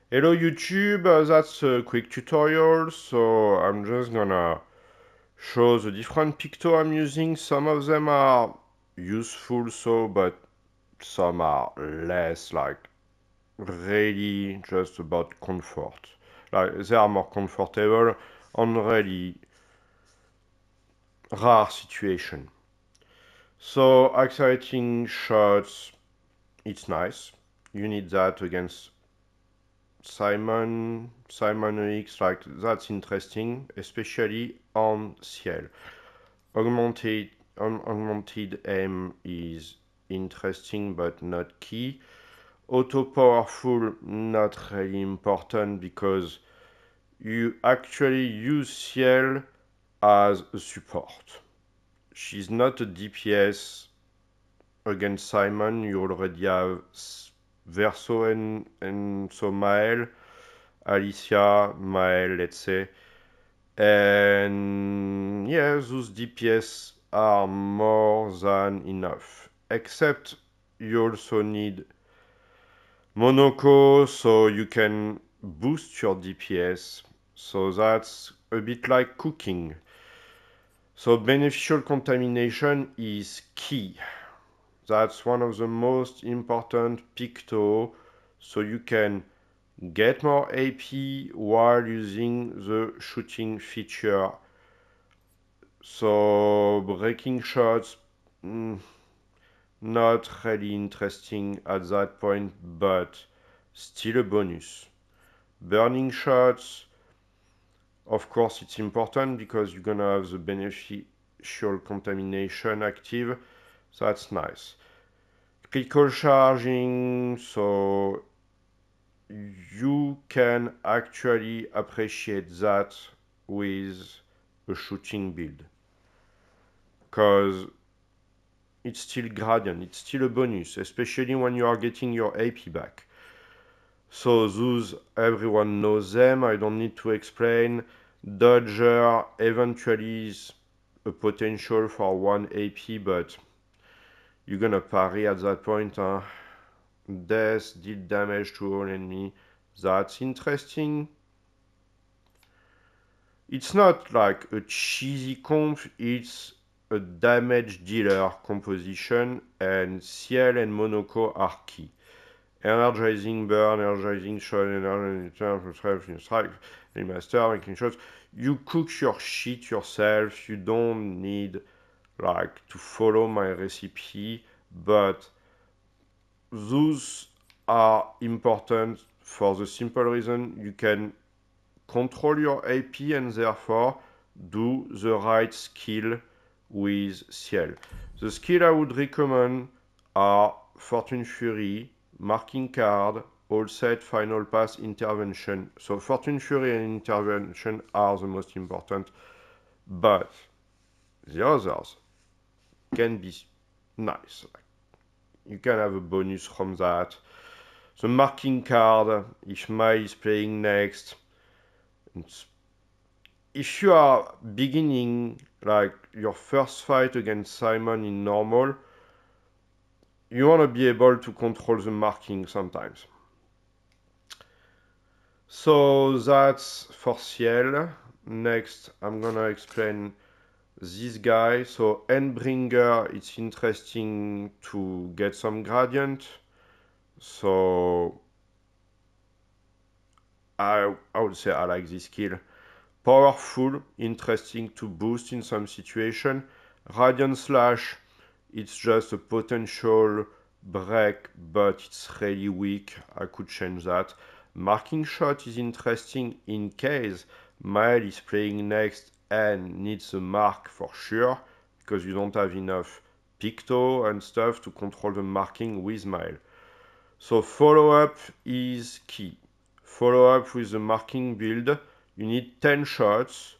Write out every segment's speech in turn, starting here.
Hello YouTube, that's a quick tutorial, so I'm just gonna show the different picto I'm using. Some of them are useful, but some are less, like really just about comfort. Like they are more comfortable on really rare situation. So accelerating shots, it's nice. You need that against Simon X, like that's interesting, especially on Ciel. Augmented aim is interesting but not key. Auto powerful, not really important because you actually use Ciel as a support. She's not a DPS against Simon. You already have Verso and so Mael. Alicia, Mael, let's say. And yeah, those DPS are more than enough. Except you also need Monaco, so you can boost your DPS. So that's a bit like cooking. So beneficial contamination is key. That's one of the most important picto, so you can get more AP while using the shooting feature. So breaking shots, not really interesting at that point, but still a bonus. Burning shots, of course it's important because you're gonna have the beneficial contamination active. So that's nice. Critical charging, so you can actually appreciate that with a shooting build because it's still gradient, it's still a bonus, especially when you are getting your AP back. So those, everyone knows them, I don't need to explain. Dodger eventually is a potential for 1 AP, but you're gonna parry at that point. Death, deal damage to all enemy, that's interesting. It's not like a cheesy conf, it's a damage dealer composition, and Ciel and Monaco are key. Energizing burn, energizing shot, energizing strike, remaster, making shots. You cook your shit yourself, you don't need like to follow my recipe, but those are important for the simple reason you can control your AP and therefore do the right skill with Ciel. The skill I would recommend are Fortune Fury, Marking Card, All Set, Final Pass, Intervention. So Fortune Fury and Intervention are the most important, but the others can be nice. You can have a bonus from that. The Marking Card, if Mai is playing next, if you are beginning like your first fight against Simon in normal, you want to be able to control the marking sometimes. So that's for Ciel. Next, I'm gonna explain this guy. So Endbringer, it's interesting to get some gradient. So I would say I like this skill. Powerful, interesting to boost in some situation. Radiant Slash, it's just a potential break, but it's really weak. I could change that. Marking Shot is interesting in case Mael is playing next and needs a mark for sure, because you don't have enough Picto and stuff to control the marking with Mael. So follow-up is key. Follow-up with the marking build, you need 10 shots.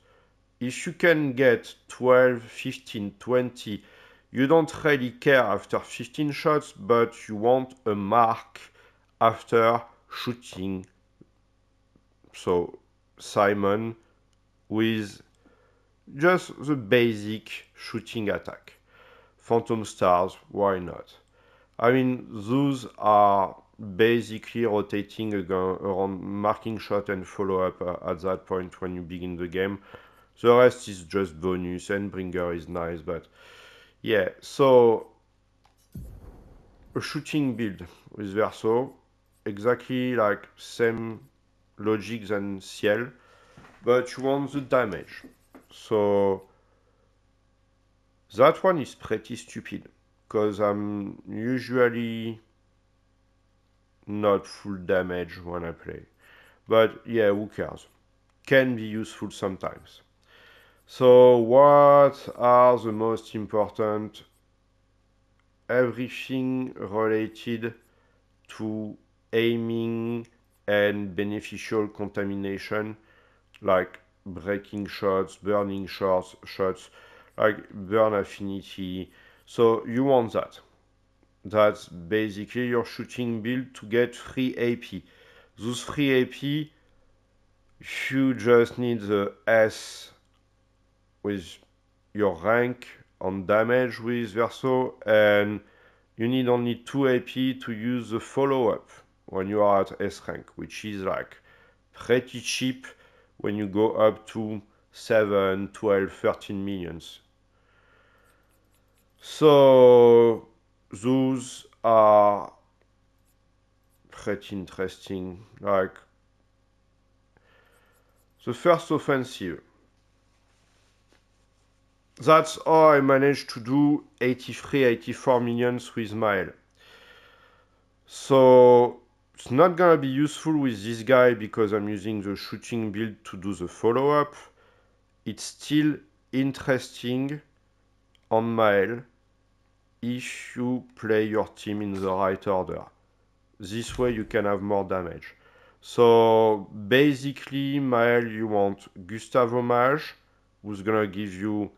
If you can get 12, 15, 20, you don't really care after 15 shots, but you want a mark after shooting. So Simon with just the basic shooting attack. Phantom Stars, why not? I mean, those are basically rotating around marking shot and follow up at that point when you begin the game. The rest is just bonus, and bringer is nice, but yeah, so a shooting build with Verso, exactly like same logic than Ciel, but you want the damage. So that one is pretty stupid, because I'm usually not full damage when I play. But yeah, who cares? Can be useful sometimes. So what are the most important? Everything related to aiming and beneficial contamination, like breaking shots, burning shots, like burn affinity. So you want that. That's basically your shooting build to get free AP. Those free AP, you just need the S with your rank on damage with Verso, and you need only 2 AP to use the follow-up when you are at S rank, which is like pretty cheap when you go up to 7, 12, 13 minions. So those are pretty interesting. Like the first offensive. That's how I managed to do 83, 84 minions with Mael. So it's not gonna be useful with this guy because I'm using the shooting build to do the follow-up. It's still interesting on Mael if you play your team in the right order. This way you can have more damage. So basically, Mael, you want Gustavo Mage, who's gonna give you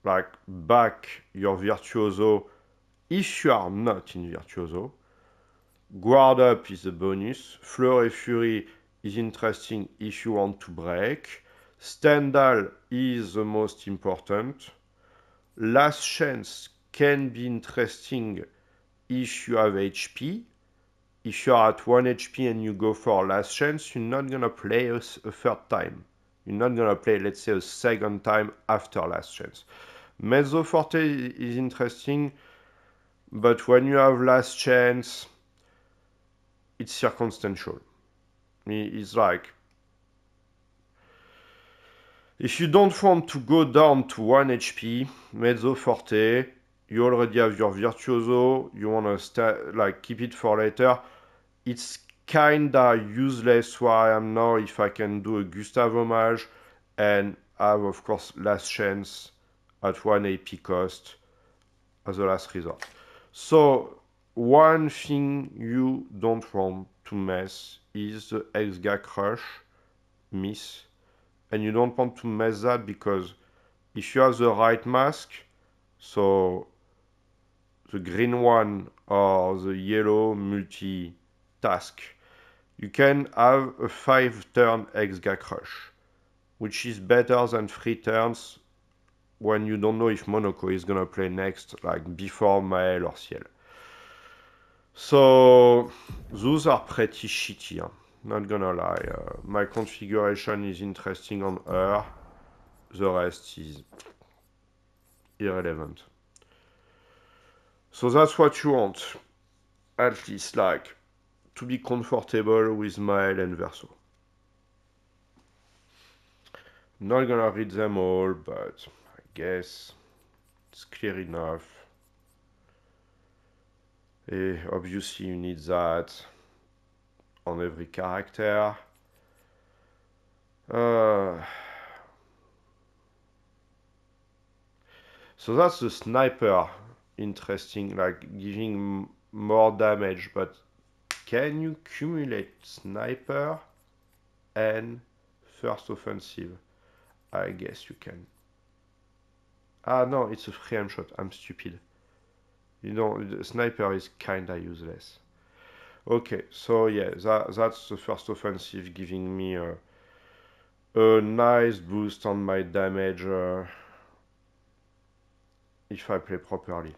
like back your Virtuoso if you are not in Virtuoso. Guard Up is a bonus. Fleur et Fury is interesting if you want to break. Stendhal is the most important. Last Chance can be interesting if you have HP. If you are at 1 HP and you go for Last Chance, you're not gonna play a third time. You're not gonna play, let's say, a second time after Last Chance. Mezzo Forte is interesting, but when you have Last Chance, it's circumstantial. It's like, if you don't want to go down to 1 HP, Mezzo Forte, you already have your Virtuoso, you want to keep it for later. It's kinda useless where I am now if I can do a Gustavo Mage and have, of course, Last Chance at 1 AP cost as a last resort. So one thing you don't want to mess is the Exga Crush miss, and you don't want to mess that because if you have the right mask, so the green one or the yellow multi-task, you can have a 5-turn Exga Crush, which is better than 3 turns when you don't know if Monaco is gonna play next, like before Mael or Ciel. So those are pretty shitty, huh? Not gonna lie. My configuration is interesting on her. The rest is irrelevant. So that's what you want, at least, like, to be comfortable with Mael and Verso. Not gonna read them all, but I guess it's clear enough. Obviously you need that on every character. So that's the sniper, interesting, like giving more damage, but can you cumulate sniper and first offensive? I guess you can. Ah no, it's a free aim shot, I'm stupid. You know, the sniper is kinda useless. Okay, so yeah, that's the first offensive, giving me a nice boost on my damage if I play properly.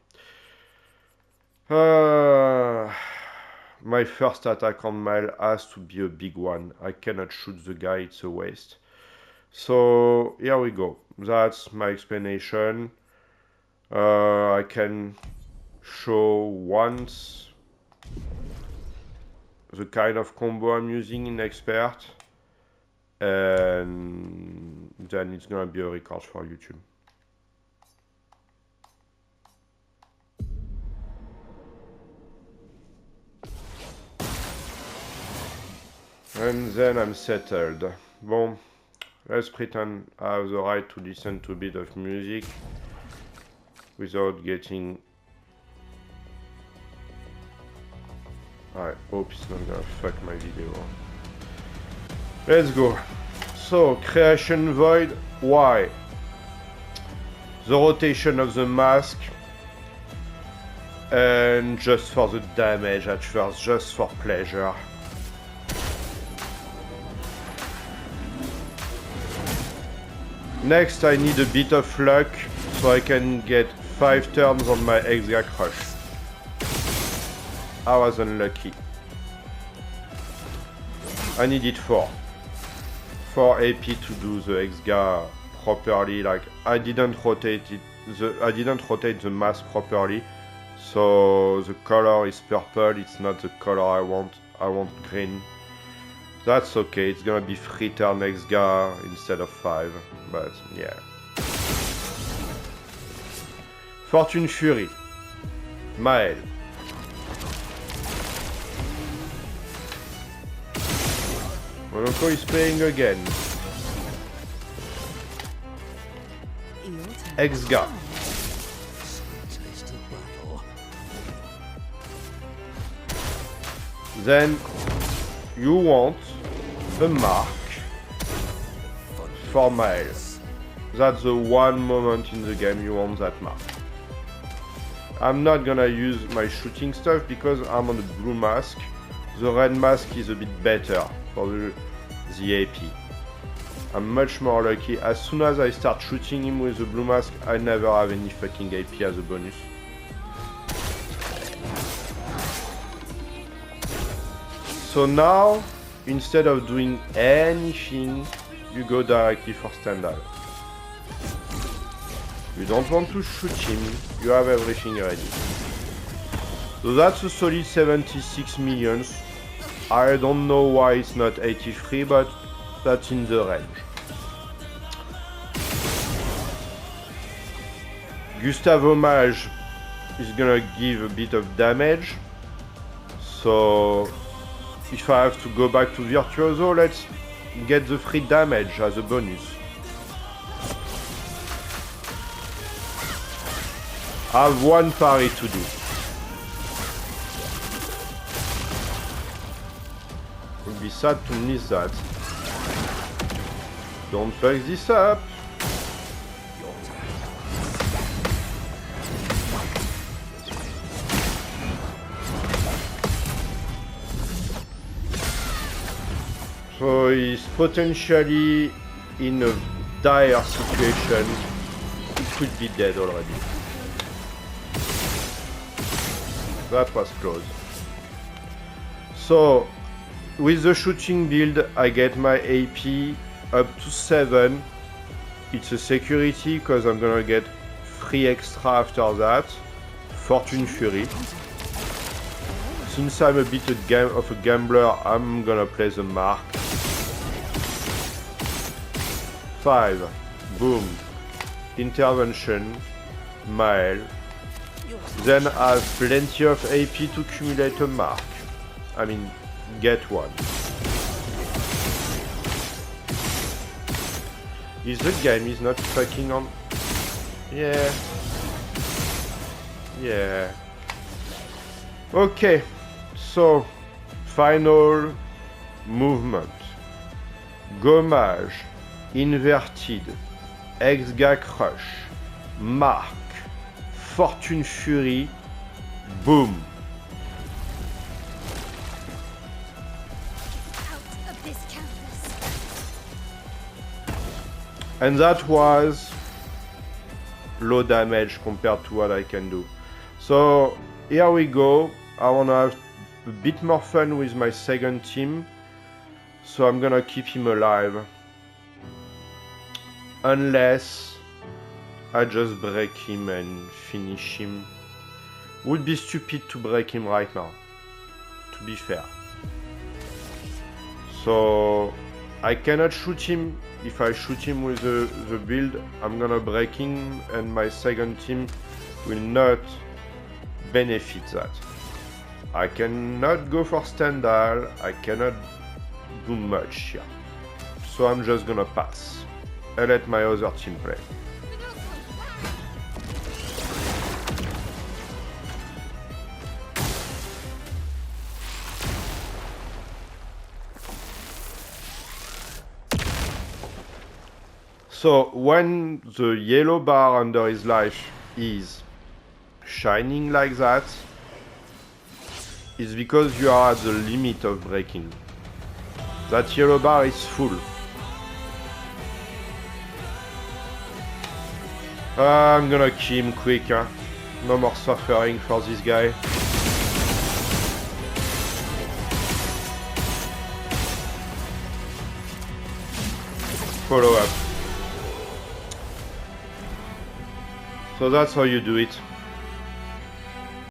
my first attack on Mile has to be a big one. I cannot shoot the guy, it's a waste. So here we go. That's my explanation. I can show once the kind of combo I'm using in Expert, and then it's gonna be a record for YouTube. And then I'm settled. Bon, let's pretend I have the right to listen to a bit of music without getting... I hope it's not gonna fuck my video. Let's go. So, Creation Void, why? The rotation of the mask, and just for the damage at first, just for pleasure. Next, I need a bit of luck so I can get 5 turns on my Exga Crush. I was unlucky. I needed 4 AP to do the Exga properly. Like, I didn't rotate the mask properly, so the color is purple. It's not the color I want. I want green. That's okay. It's gonna be 3 turn Exga instead of 5. But yeah. Fortune Fury. Mael. Monaco is playing again. Exga. Then you want a mark for Miles. That's the one moment in the game you want that mark. I'm not gonna use my shooting stuff because I'm on the blue mask. The red mask is a bit better for the AP. I'm much more lucky. As soon as I start shooting him with the blue mask, I never have any fucking AP as a bonus. So now, instead of doing anything, you go directly for standard. You don't want to shoot him, you have everything ready. So that's a solid 76 millions. I don't know why it's not 83, but that's in the range. Gustave Hommage is gonna give a bit of damage. So if I have to go back to Virtuoso, let's get the free damage as a bonus. I have one parry to do. Would be sad to miss that. Don't fuck this up. So he's potentially in a dire situation. He could be dead already. That was close. So with the shooting build, I get my AP up to 7. It's a security because I'm gonna get 3 extra after that. Fortune Fury. Since I'm a bit of a gambler, I'm gonna play the mark. 5. Boom. Intervention. Mael. Then I have plenty of AP to accumulate a mark. I mean, get one. Is the game is not fucking on? Yeah. Yeah. Okay. So, final movement. Gommage. Inverted. Exga Crush. Mark. Fortune Fury. Boom. And that was low damage compared to what I can do. So here we go. I wanna have a bit more fun with my second team, so I'm gonna keep him alive. Unless I just break him and finish him. Would be stupid to break him right now, to be fair. So I cannot shoot him. If I shoot him with the build, I'm gonna break him and my second team will not benefit that. I cannot go for Stendhal, I cannot do much here. So I'm just gonna pass and let my other team play. So when the yellow bar under his life is shining like that, it's because you are at the limit of breaking. That yellow bar is full. I'm gonna kill him quick, huh? No more suffering for this guy. Follow up. So that's how you do it.